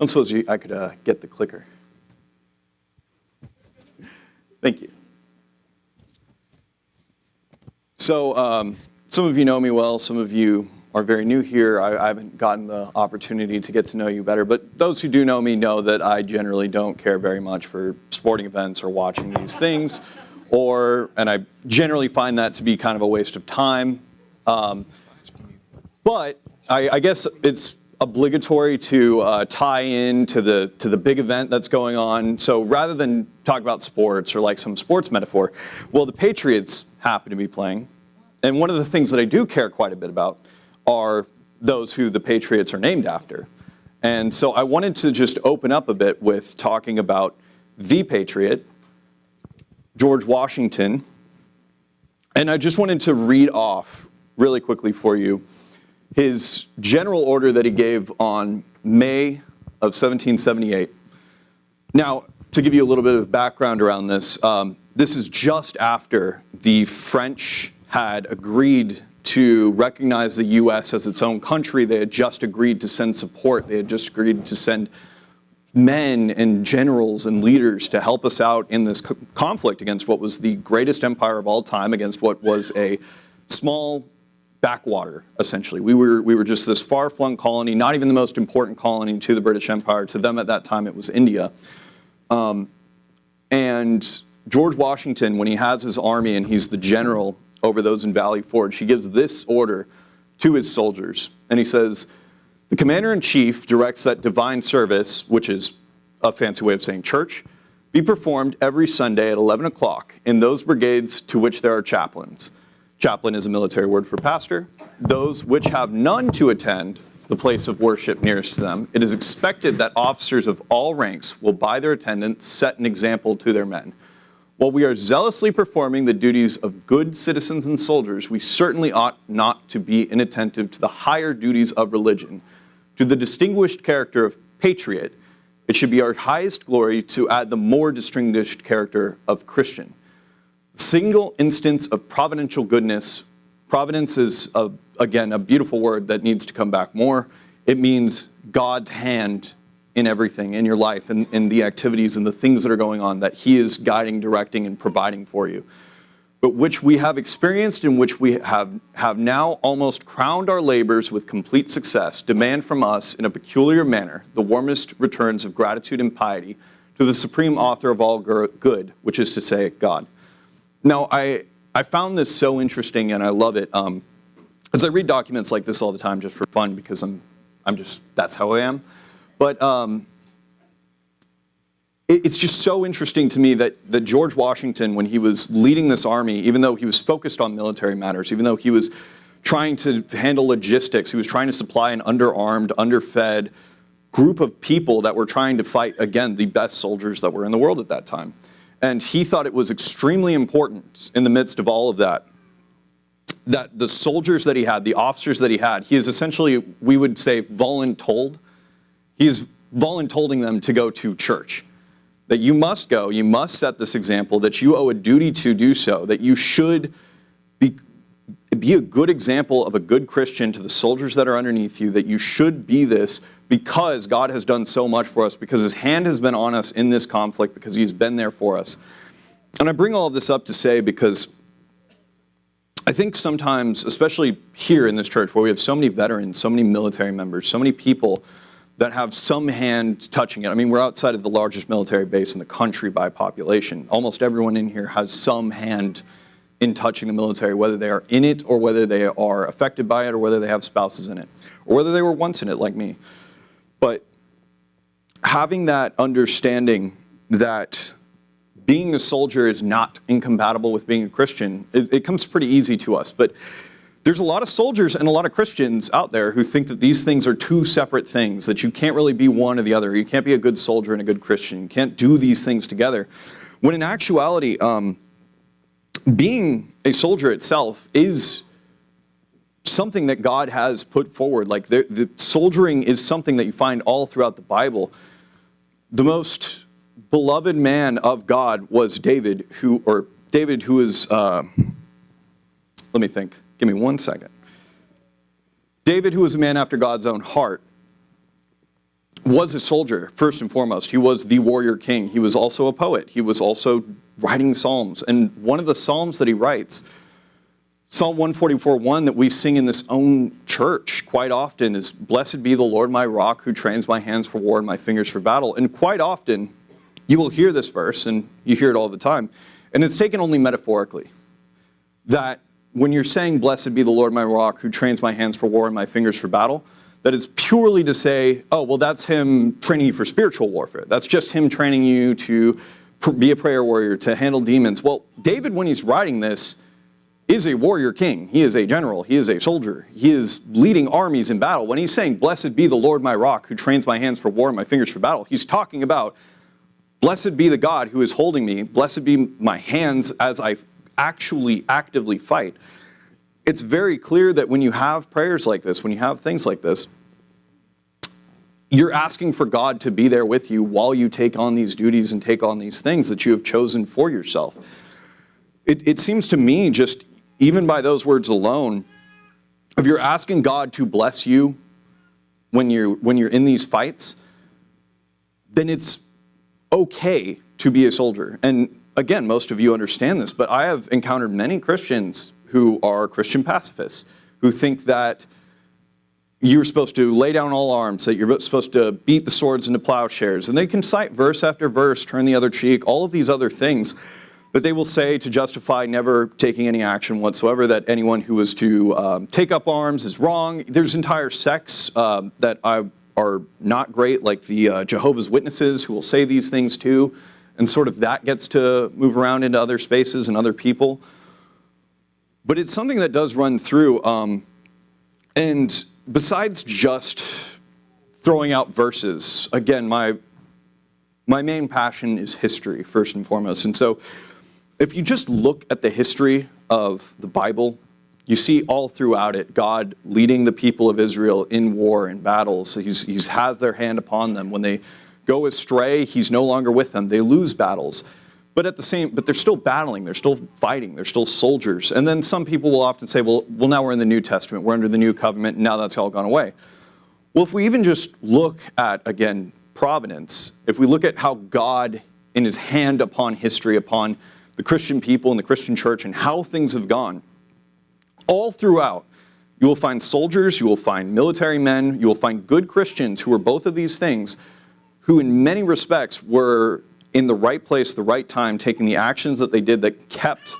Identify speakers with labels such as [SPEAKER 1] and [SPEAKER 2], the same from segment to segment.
[SPEAKER 1] don't suppose I could get the clicker. Thank you. So some of you know me well, some of you are very new here. I haven't gotten the opportunity to get to know you better, but those who do know me know that I generally don't care very much for sporting events or watching these things, and I generally find that to be kind of a waste of time. But I guess it's obligatory to tie in to the big event that's going on. So rather than talk about sports or like some sports metaphor, well, the Patriots happen to be playing. And one of the things that I do care quite a bit about are those who the Patriots are named after. And so I wanted to just open up a bit with talking about the Patriot, George Washington. And I just wanted to read off really quickly for you his general order that he gave on May of 1778. Now, to give you a little bit of background around this, this is just after the French had agreed to recognize the U.S. as its own country. They had just agreed to send support. They had just agreed to send men and generals and leaders to help us out in this conflict against what was the greatest empire of all time, against what was a small backwater, essentially. We were just this far-flung colony, not even the most important colony to the British Empire. To them at that time, it was India. And George Washington, when he has his army and he's the general over those in Valley Forge, he gives this order to his soldiers. And he says, the commander-in-chief directs that divine service, which is a fancy way of saying church, be performed every Sunday at 11 o'clock in those brigades to which there are chaplains. Chaplain is a military word for pastor. Those which have none to attend the place of worship nearest to them, it is expected that officers of all ranks will by their attendance set an example to their men. While we are zealously performing the duties of good citizens and soldiers, we certainly ought not to be inattentive to the higher duties of religion. To the distinguished character of patriot, it should be our highest glory to add the more distinguished character of Christian. Single instance of providential goodness. Providence is, again, a beautiful word that needs to come back more. It means God's hand in everything, in your life, and in the activities and the things that are going on, that he is guiding, directing, and providing for you. But which we have experienced and which we have now almost crowned our labors with complete success, demand from us in a peculiar manner the warmest returns of gratitude and piety to the supreme author of all good, which is to say, God. Now, I found this so interesting, and I love it. As I read documents like this all the time just for fun, because I'm just, that's how I am. But it's just so interesting to me that George Washington, when he was leading this army, even though he was focused on military matters, even though he was trying to handle logistics, he was trying to supply an underarmed, underfed group of people that were trying to fight, again, the best soldiers that were in the world at that time. And he thought it was extremely important in the midst of all of that the soldiers that he had, the officers that he is essentially, we would say, voluntold. He is voluntolding them to go to church. That you must go, you must set this example, that you owe a duty to do so, that you should be a good example of a good Christian to the soldiers that are underneath you, that you should be this because God has done so much for us, because his hand has been on us in this conflict, because he's been there for us. And I bring all of this up to say because I think sometimes, especially here in this church where we have so many veterans, so many military members, so many people that have some hand touching it. I mean, we're outside of the largest military base in the country by population. Almost everyone in here has some hand in touching the military, whether they are in it or whether they are affected by it or whether they have spouses in it or whether they were once in it like me. But having that understanding that being a soldier is not incompatible with being a Christian, it comes pretty easy to us. But there's a lot of soldiers and a lot of Christians out there who think that these things are two separate things, that you can't really be one or the other. You can't be a good soldier and a good Christian. You can't do these things together. When in actuality, being a soldier itself is something that God has put forward. Like the soldiering is something that you find all throughout the Bible. The most beloved man of God was David, who is, let me think. Give me 1 second. David, who was a man after God's own heart, was a soldier, first and foremost. He was the warrior king. He was also a poet. He was also writing psalms. And one of the psalms that he writes, Psalm 144:1, that we sing in this own church quite often, is, "Blessed be the Lord my rock, who trains my hands for war and my fingers for battle." And quite often, you will hear this verse, and you hear it all the time, and it's taken only metaphorically. That when you're saying, "Blessed be the Lord my rock, who trains my hands for war and my fingers for battle," that is purely to say, oh, well, that's him training you for spiritual warfare. That's just him training you to be a prayer warrior, to handle demons. Well, David, when he's writing this, is a warrior king. He is a general. He is a soldier. He is leading armies in battle. When he's saying, "Blessed be the Lord my rock, who trains my hands for war and my fingers for battle," he's talking about, blessed be the God who is holding me. Blessed be my hands as I actually actively fight. It's very clear that when you have prayers like this, when you have things like this, you're asking for God to be there with you while you take on these duties and take on these things that you have chosen for yourself. It seems to me, just even by those words alone, if you're asking God to bless you when you're in these fights, then it's okay to be a soldier. And again, most of you understand this, but I have encountered many Christians who are Christian pacifists, who think that you're supposed to lay down all arms, that you're supposed to beat the swords into plowshares. And they can cite verse after verse, turn the other cheek, all of these other things that they will say to justify never taking any action whatsoever, that anyone who was to take up arms is wrong. There's entire sects that are not great, like the Jehovah's Witnesses, who will say these things too, and sort of that gets to move around into other spaces and other people. But it's something that does run through, and besides just throwing out verses, again, my main passion is history, first and foremost. And so if you just look at the history of the Bible, you see all throughout it God leading the people of Israel in war and battles. He has their hand upon them. When they go astray, he's no longer with them. They lose battles. But they're still battling, they're still fighting, they're still soldiers. And then some people will often say, well, now we're in the New Testament, we're under the New Covenant, and now that's all gone away. Well, if we even just look at, again, providence, if we look at how God, in his hand upon history, upon the Christian people and the Christian church, and how things have gone, all throughout, you will find soldiers, you will find military men, you will find good Christians who are both of these things, who in many respects were in the right place, the right time, taking the actions that they did that kept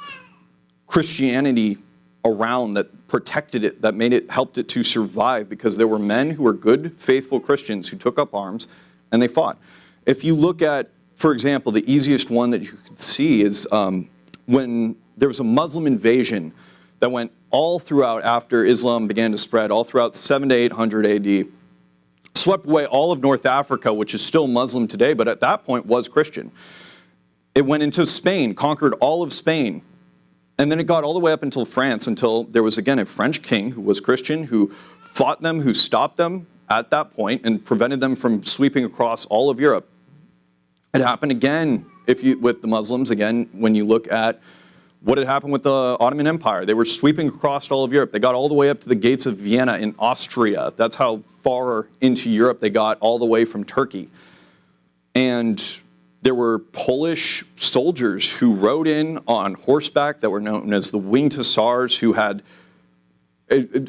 [SPEAKER 1] Christianity around, that protected it, that helped it to survive, because there were men who were good, faithful Christians who took up arms and they fought. If you look at, for example, the easiest one that you could see is when there was a Muslim invasion that went all throughout after Islam began to spread, all throughout 700 to 800 AD. Swept away all of North Africa, which is still Muslim today, but at that point was Christian. It went into Spain, conquered all of Spain, and then it got all the way up until France, until there was again a French king who was Christian, who fought them, who stopped them at that point and prevented them from sweeping across all of Europe. It happened again with the Muslims, again, when you look at what had happened with the Ottoman Empire. They were sweeping across all of Europe. They got all the way up to the gates of Vienna in Austria. That's how far into Europe they got, all the way from Turkey. And there were Polish soldiers who rode in on horseback that were known as the Winged Hussars, who had,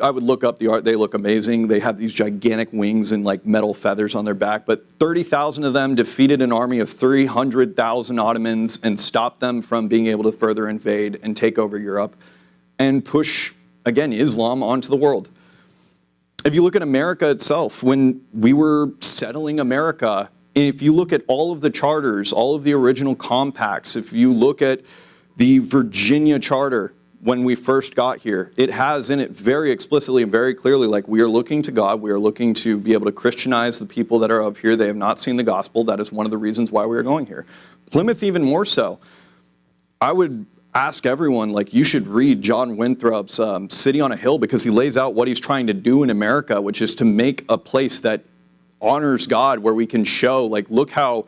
[SPEAKER 1] I would look up the art, they look amazing. They have these gigantic wings and like metal feathers on their back, but 30,000 of them defeated an army of 300,000 Ottomans and stopped them from being able to further invade and take over Europe and push, again, Islam onto the world. If you look at America itself, when we were settling America, if you look at all of the charters, all of the original compacts, if you look at the Virginia Charter, when we first got here, it has in it very explicitly and very clearly, like, we are looking to God, we are looking to be able to Christianize the people that are of here. They have not seen the gospel. That is one of the reasons why we are going here. Plymouth even more so. I would ask everyone, like, you should read John Winthrop's City on a Hill, because he lays out what he's trying to do in America, which is to make a place that honors God, where we can show, like, look how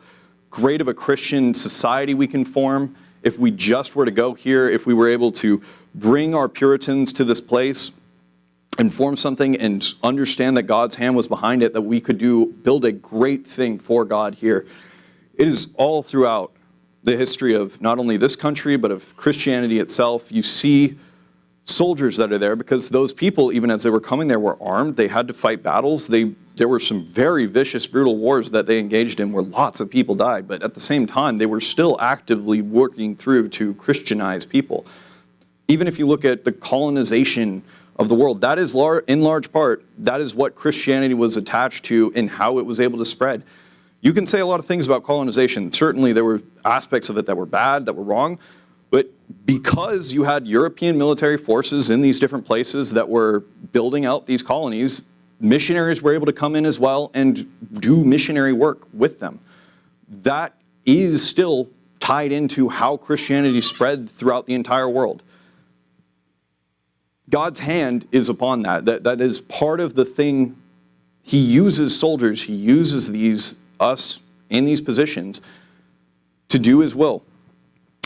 [SPEAKER 1] great of a Christian society we can form if we just were to go here, if we were able to bring our Puritans to this place. and form something and understand that God's hand was behind it, that we could build a great thing for God here. It is all throughout the history of not only this country, but of Christianity itself. You see soldiers that are there because those people, even as they were coming there, were armed. They had to fight battles. There were some very vicious, brutal wars that they engaged in where lots of people died. But at the same time, they were still actively working through to Christianize people. Even if you look at the colonization of the world, that is in large part, that is what Christianity was attached to and how it was able to spread. You can say a lot of things about colonization. Certainly there were aspects of it that were bad, that were wrong, but because you had European military forces in these different places that were building out these colonies, missionaries were able to come in as well and do missionary work with them. That is still tied into how Christianity spread throughout the entire world. God's hand is upon that. That is part of the thing. He uses soldiers, he uses us in these positions to do his will.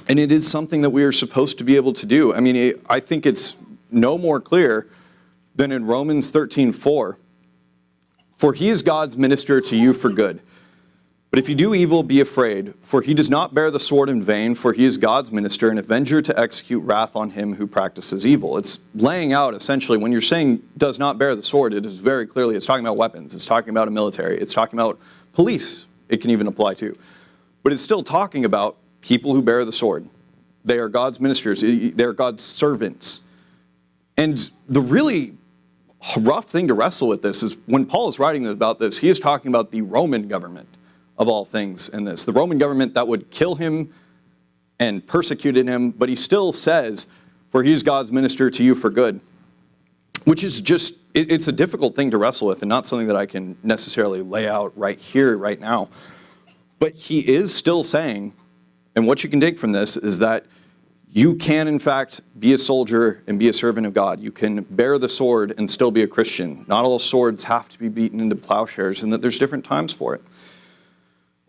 [SPEAKER 1] And it is something that we are supposed to be able to do. I mean, I think it's no more clear than in Romans 13:4. For he is God's minister to you for good. But if you do evil, be afraid, for he does not bear the sword in vain, for he is God's minister, an avenger to execute wrath on him who practices evil. It's laying out, essentially, when you're saying does not bear the sword, it is very clearly, it's talking about weapons, it's talking about a military, it's talking about police, it can even apply to. But it's still talking about people who bear the sword. They are God's ministers, they are God's servants. And the really rough thing to wrestle with this is when Paul is writing about this, he is talking about the Roman government of all things in this. The Roman government that would kill him and persecuted him, but he still says, for he is God's minister to you for good. Which is just, it's a difficult thing to wrestle with and not something that I can necessarily lay out right here, right now. But he is still saying, and what you can take from this is that you can, in fact, be a soldier and be a servant of God. You can bear the sword and still be a Christian. Not all swords have to be beaten into plowshares, and that there's different times for it.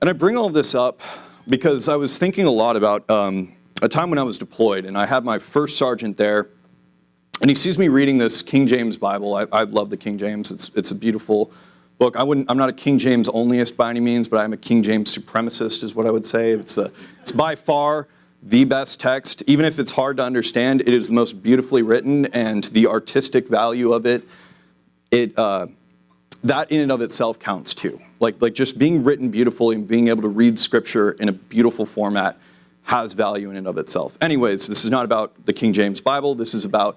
[SPEAKER 1] And I bring all this up because I was thinking a lot about a time when I was deployed, and I had my first sergeant there, and he sees me reading this King James Bible. I love the King James. It's a beautiful book. I'm not a King James onlyist by any means, but I'm a King James supremacist is what I would say. It's by far the best text. Even if it's hard to understand, it is the most beautifully written, and the artistic value of it, that in and of itself counts too. Like just being written beautifully and being able to read scripture in a beautiful format has value in and of itself. Anyways, this is not about the King James Bible. This is about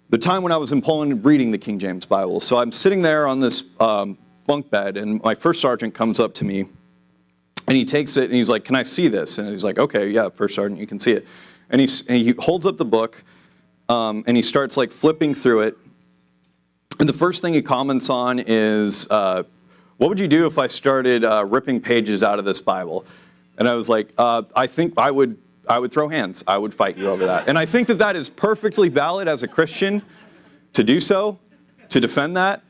[SPEAKER 1] the time when I was in Poland reading the King James Bible. So I'm sitting there on this bunk bed, and my first sergeant comes up to me, and he takes it, and he's like, "Can I see this?" And he's like, "Okay, yeah, first sergeant, you can see it." And he holds up the book, and he starts like flipping through it. And the first thing he comments on is, "What would you do if I started ripping pages out of this Bible?" And I was like, "I think I would throw hands. I would fight you over that." And I think that is perfectly valid as a Christian to do so, to defend that.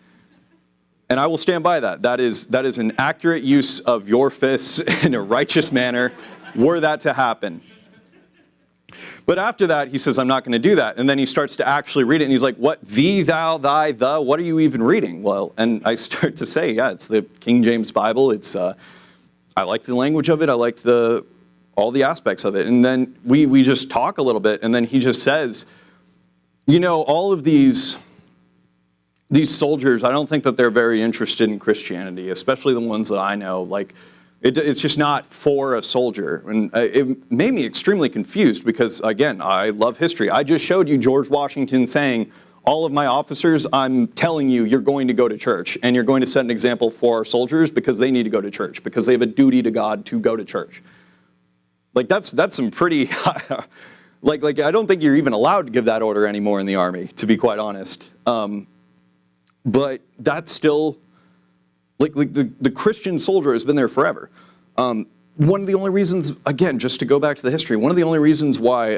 [SPEAKER 1] And I will stand by that. That is an accurate use of your fists in a righteous manner, were that to happen. But after that, he says, "I'm not going to do that." And then he starts to actually read it, and he's like, "What? Thee, thou, thy, the? What are you even reading?" Well, and I start to say, "Yeah, it's the King James Bible. It's I like the language of it. I like all the aspects of it." And then we just talk a little bit, and then he just says, "You know, all of these soldiers, I don't think that they're very interested in Christianity, especially the ones that I know. Like, it's just not for a soldier." And it made me extremely confused because, again, I love history. I just showed you George Washington saying, "All of my officers, I'm telling you, you're going to go to church, and you're going to set an example for our soldiers because they need to go to church, because they have a duty to God to go to church." Like, that's some pretty, like I don't think you're even allowed to give that order anymore in the Army, to be quite honest. But that's still, like the Christian soldier has been there forever. One of the only reasons, again, just to go back to the history, one of the only reasons why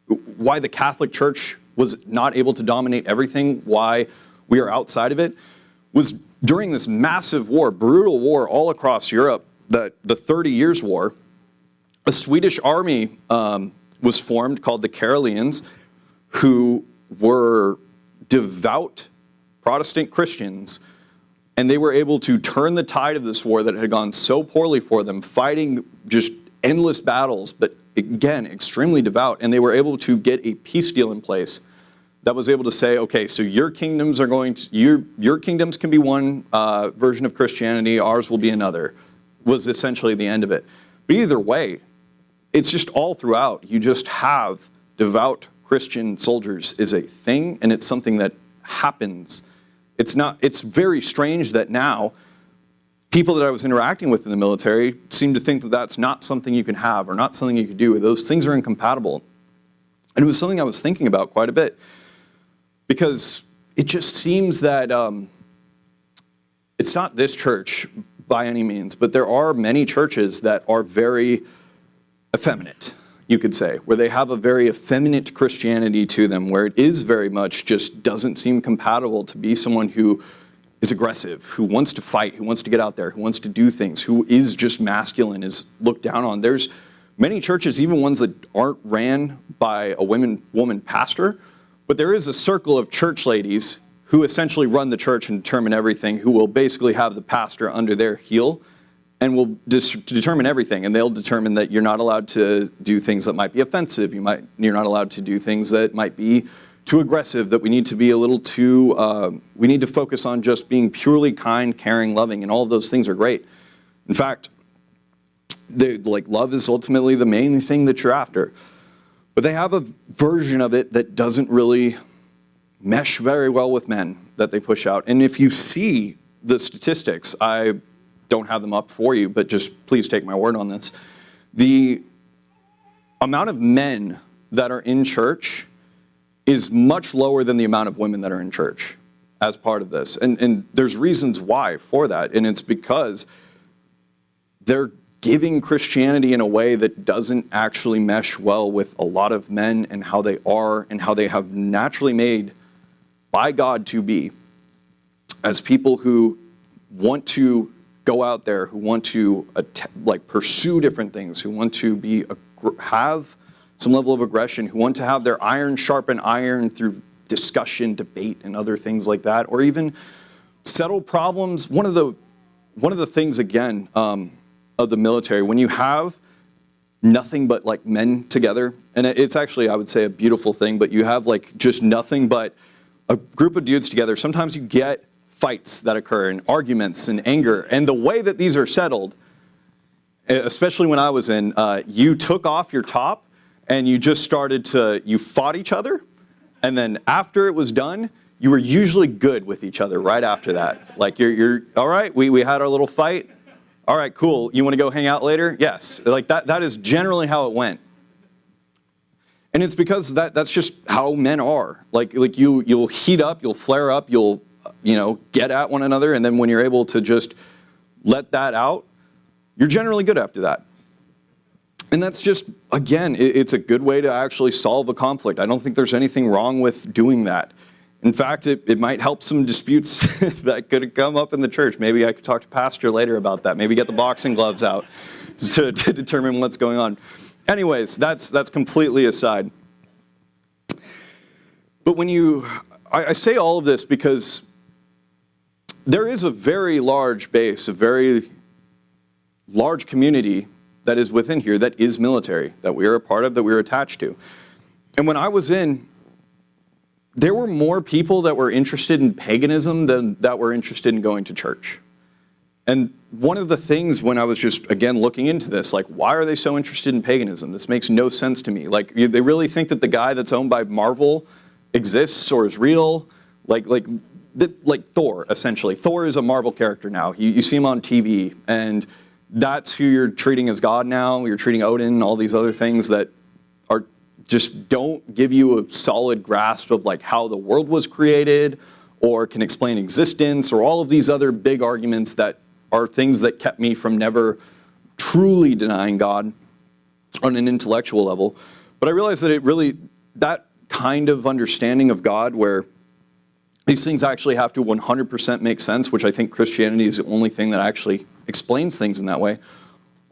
[SPEAKER 1] the Catholic Church was not able to dominate everything, why we are outside of it, was during this massive war, brutal war all across Europe, the 30 Years' War. A Swedish army was formed called the Karelians, who were devout Protestant Christians, and they were able to turn the tide of this war that had gone so poorly for them, fighting just endless battles, but again, extremely devout, and they were able to get a peace deal in place that was able to say, okay, so your kingdoms are going to, your kingdoms can be one version of Christianity, ours will be another, was essentially the end of it. But either way, it's just all throughout. You just have devout Christian soldiers is a thing, and it's something that happens. It's very strange that now people that I was interacting with in the military seem to think that that's not something you can have or not something you can do. Those things are incompatible. And it was something I was thinking about quite a bit, because it just seems that it's not this church by any means, but there are many churches that are very effeminate, you could say, where they have a very effeminate Christianity to them, where it is very much just doesn't seem compatible to be someone who is aggressive, who wants to fight, who wants to get out there, who wants to do things, who is just masculine, is looked down on. There's many churches, even ones that aren't ran by a woman pastor, but there is a circle of church ladies who essentially run the church and determine everything, who will basically have the pastor under their heel and will determine everything. And they'll determine that you're not allowed to do things that might be offensive. You're not allowed to do things that might be too aggressive, that we need to be a little too, we need to focus on just being purely kind, caring, loving, and all of those things are great. In fact, love is ultimately the main thing that you're after. But they have a version of it that doesn't really mesh very well with men that they push out. And if you see the statistics, I don't have them up for you, but just please take my word on this. The amount of men that are in church is much lower than the amount of women that are in church as part of this. And there's reasons why for that. And it's because they're giving Christianity in a way that doesn't actually mesh well with a lot of men and how they are and how they have naturally made by God to be, as people who want to go out there, who want to pursue different things, who want to have some level of aggression, who want to have their iron sharpen iron through discussion, debate, and other things like that, or even settle problems. One of the things, again, of the military, when you have nothing but like men together, and it's actually, I would say, a beautiful thing, but you have like just nothing but a group of dudes together, sometimes you get fights that occur and arguments and anger. And the way that these are settled, especially when I was in, you took off your top and you just you fought each other. And then after it was done, you were usually good with each other right after that. Like you're all right, we had our little fight. All right, cool. You want to go hang out later? Yes. Like that is generally how it went. And it's because that's just how men are. Like you'll heat up, you'll flare up, you'll get at one another, and then when you're able to just let that out, you're generally good after that. And that's just, again, it's a good way to actually solve a conflict. I don't think there's anything wrong with doing that. In fact, it might help some disputes that could come up in the church. Maybe I could talk to Pastor later about that. Maybe get the boxing gloves out to determine what's going on. Anyways, that's completely aside. But I say all of this because there is a very large base, a very large community that is within here that is military, that we are a part of, that we're attached to. And when I was in, there were more people that were interested in paganism than that were interested in going to church. And one of the things when I was just, again, looking into this, like, why are they so interested in paganism? This makes no sense to me. Like, they really think that the guy that's owned by Marvel exists or is real? Like Thor, essentially. Thor is a Marvel character now. You see him on TV, and that's who you're treating as God now. You're treating Odin, all these other things that are just don't give you a solid grasp of like how the world was created or can explain existence or all of these other big arguments that are things that kept me from never truly denying God on an intellectual level. But I realized that that kind of understanding of God where these things actually have to 100% make sense, which I think Christianity is the only thing that actually explains things in that way,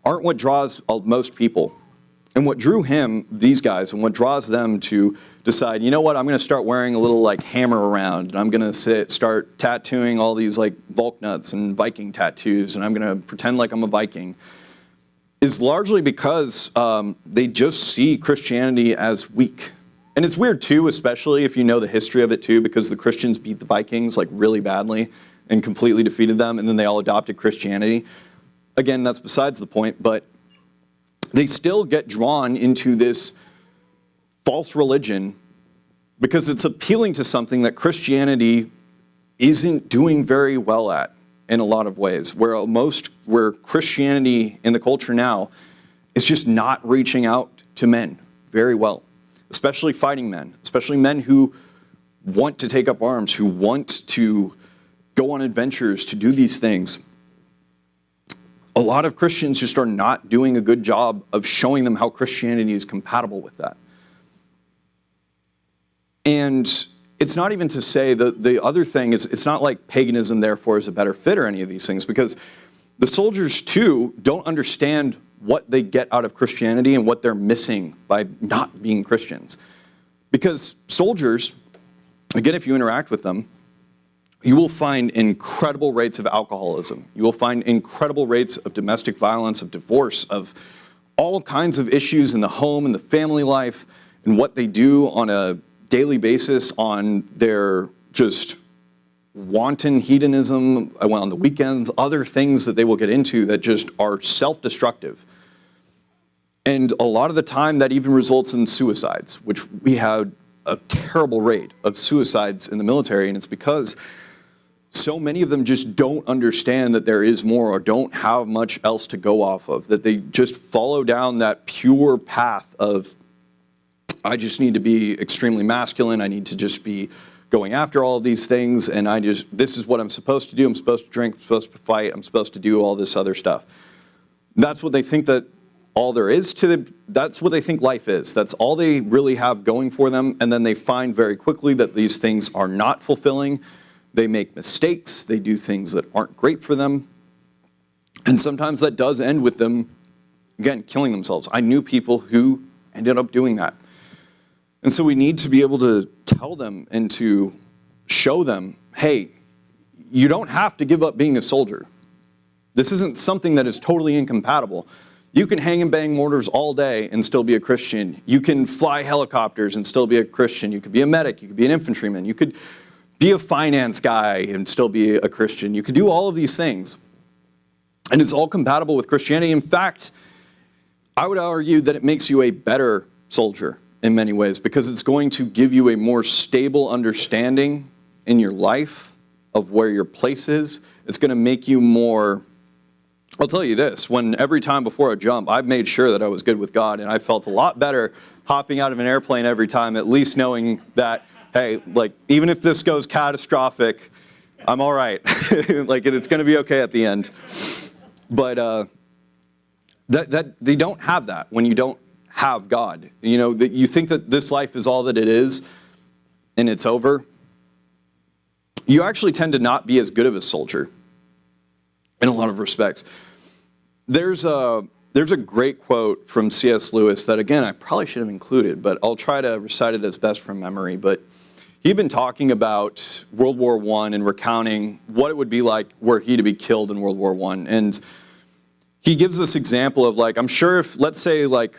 [SPEAKER 1] aren't what draws most people. And what drew these guys, and what draws them to decide, you know what, I'm going to start wearing a little like hammer around, and I'm going to start tattooing all these like Volknuts and Viking tattoos, and I'm going to pretend like I'm a Viking, is largely because they just see Christianity as weak. And it's weird too, especially if you know the history of it too, because the Christians beat the Vikings like really badly and completely defeated them, and then they all adopted Christianity. Again, that's besides the point, but they still get drawn into this false religion because it's appealing to something that Christianity isn't doing very well at in a lot of ways, where Christianity in the culture now is just not reaching out to men very well, especially fighting men, especially men who want to take up arms, who want to go on adventures, to do these things. A lot of Christians just are not doing a good job of showing them how Christianity is compatible with that. And it's not even to say that the other thing is, it's not like paganism therefore is a better fit or any of these things, because the soldiers too don't understand what they get out of Christianity and what they're missing by not being Christians. Because soldiers, again, if you interact with them, you will find incredible rates of alcoholism. You will find incredible rates of domestic violence, of divorce, of all kinds of issues in the home and the family life, and what they do on a daily basis on their just wanton hedonism on the weekends, other things that they will get into that just are self-destructive. And a lot of the time that even results in suicides, which we have a terrible rate of suicides in the military, and it's because so many of them just don't understand that there is more, or don't have much else to go off of, that they just follow down that pure path of, I just need to be extremely masculine, I need to just be going after all of these things, and this is what I'm supposed to do, I'm supposed to drink, I'm supposed to fight, I'm supposed to do all this other stuff. That's what they think that all there is to them, that's what they think life is. That's all they really have going for them, and then they find very quickly that these things are not fulfilling. They make mistakes, they do things that aren't great for them, and sometimes that does end with them, again, killing themselves. I knew people who ended up doing that. And so we need to be able to tell them and to show them, hey, you don't have to give up being a soldier. This isn't something that is totally incompatible. You can hang and bang mortars all day and still be a Christian. You can fly helicopters and still be a Christian. You could be a medic, you could be an infantryman, you could be a finance guy and still be a Christian. You could do all of these things. And it's all compatible with Christianity. In fact, I would argue that it makes you a better soldier in many ways, because it's going to give you a more stable understanding in your life of where your place is. It's going to make you more, I'll tell you this, every time before a jump, I've made sure that I was good with God, and I felt a lot better hopping out of an airplane every time, at least knowing that, hey, like, even if this goes catastrophic, I'm all right. Like, it's going to be okay at the end. But that they don't have that when you don't have God. You know, that you think that this life is all that it is, and it's over. You actually tend to not be as good of a soldier in a lot of respects. There's a great quote from C.S. Lewis that, again, I probably should have included, but I'll try to recite it as best from memory. But he'd been talking about World War I and recounting what it would be like were he to be killed in World War I. And he gives this example of, like, I'm sure if, let's say, like,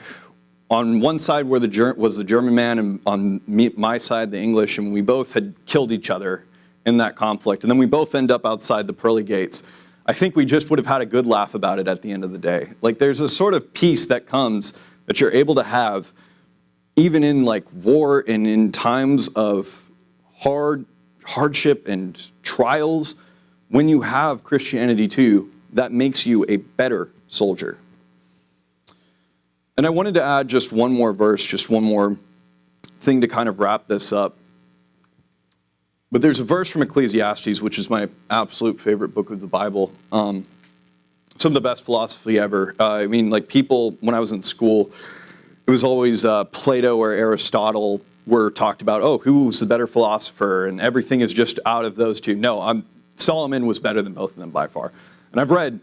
[SPEAKER 1] on one side was the German man, and on my side, the English, and we both had killed each other in that conflict, and then we both end up outside the pearly gates, I think we just would have had a good laugh about it at the end of the day. Like, there's a sort of peace that comes that you're able to have even in, like, war and in times of hardship and trials. When you have Christianity too, that makes you a better soldier. And I wanted to add just one more verse, just one more thing to kind of wrap this up. But there's a verse from Ecclesiastes, which is my absolute favorite book of the Bible. Some of the best philosophy ever. I mean, like, people, when I was in school, it was always Plato or Aristotle were talked about, oh, who was the better philosopher? And everything is just out of those two. No, Solomon was better than both of them by far. And I've read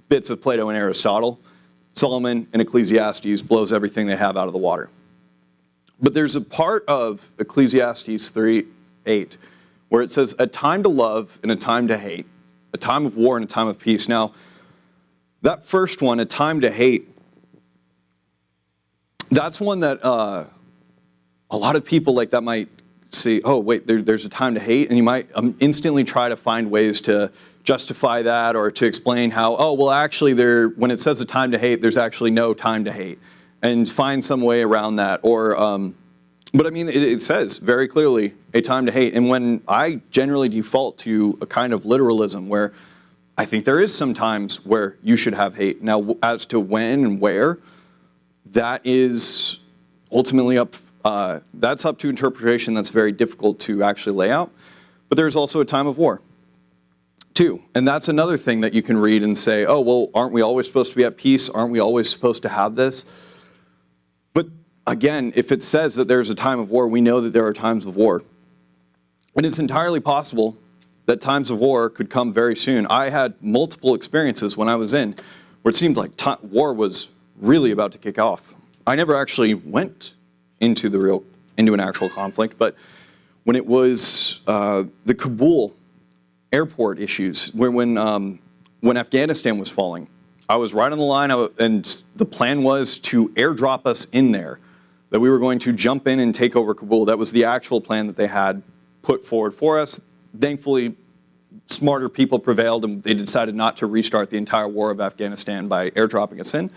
[SPEAKER 1] bits of Plato and Aristotle. Solomon in Ecclesiastes blows everything they have out of the water. But there's a part of Ecclesiastes 3:8 where it says, a time to love and a time to hate, a time of war and a time of peace. Now, that first one, a time to hate, that's one that a lot of people like that might see, oh, wait, there's a time to hate, and you might instantly try to find ways to justify that or to explain how, oh, well, actually, when it says a time to hate, there's actually no time to hate, and find some way around that. Or, but I mean, it says very clearly a time to hate. And when I generally default to a kind of literalism where I think there is some times where you should have hate. Now, as to when and where, that is ultimately that's up to interpretation. That's very difficult to actually lay out. But there's also a time of war, too. And that's another thing that you can read and say, oh, well, aren't we always supposed to be at peace? Aren't we always supposed to have this? But again, if it says that there's a time of war, we know that there are times of war. And it's entirely possible that times of war could come very soon. I had multiple experiences when I was in where it seemed like war was really about to kick off. I never actually went into an actual conflict, but when it was the Kabul airport issues, when Afghanistan was falling, I was right on the line, and the plan was to airdrop us in there, that we were going to jump in and take over Kabul. That was the actual plan that they had put forward for us. Thankfully, smarter people prevailed, and they decided not to restart the entire war of Afghanistan by airdropping us in.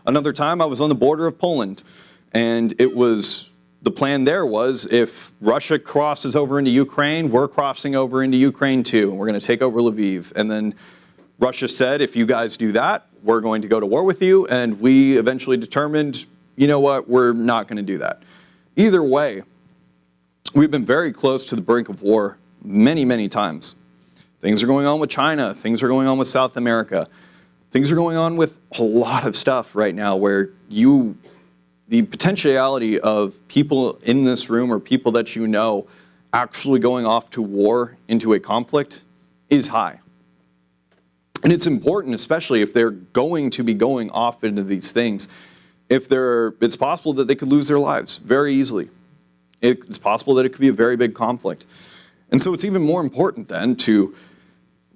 [SPEAKER 1] Another time, I was on the border of Poland, and the plan there was, if Russia crosses over into Ukraine, we're crossing over into Ukraine too, and we're going to take over Lviv. And then Russia said, if you guys do that, we're going to go to war with you, and we eventually determined, you know what, we're not going to do that. Either way, we've been very close to the brink of war many, many times. Things are going on with China. Things are going on with South America. Things are going on with a lot of stuff right now where the potentiality of people in this room or people that you know actually going off to war into a conflict is high. And it's important, especially if they're going to be going off into these things, it's possible that they could lose their lives very easily. It's possible that it could be a very big conflict. And so it's even more important then to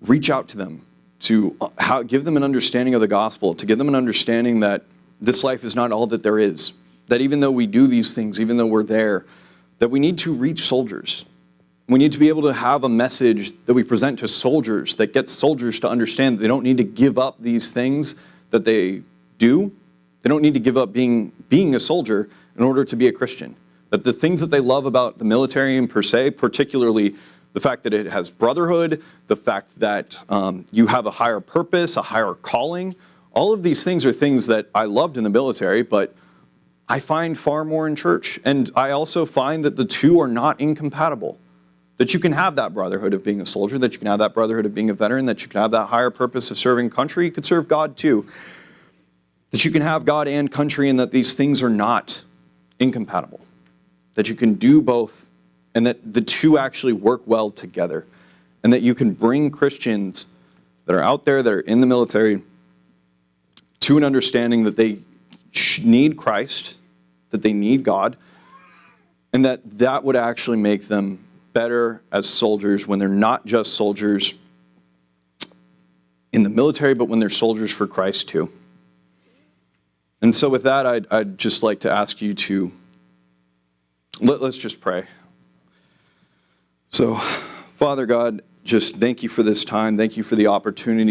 [SPEAKER 1] reach out to them, to give them an understanding of the gospel, to give them an understanding that this life is not all that there is, that even though we do these things, even though we're there, that we need to reach soldiers. We need to be able to have a message that we present to soldiers that gets soldiers to understand that they don't need to give up these things that they do. They don't need to give up being a soldier in order to be a Christian. That the things that they love about the military and per se, particularly the fact that it has brotherhood, the fact that you have a higher purpose, a higher calling, all of these things are things that I loved in the military, but I find far more in church. And I also find that the two are not incompatible. That you can have that brotherhood of being a soldier, that you can have that brotherhood of being a veteran, that you can have that higher purpose of serving country. You could serve God too. That you can have God and country, and that these things are not incompatible. That you can do both, and that the two actually work well together. And that you can bring Christians that are out there, that are in the military, to an understanding that they need Christ, that they need God, and that would actually make them better as soldiers when they're not just soldiers in the military, but when they're soldiers for Christ too. And so with that, I'd just like to ask you to, let's just pray. So, Father God, just thank you for this time. Thank you for the opportunity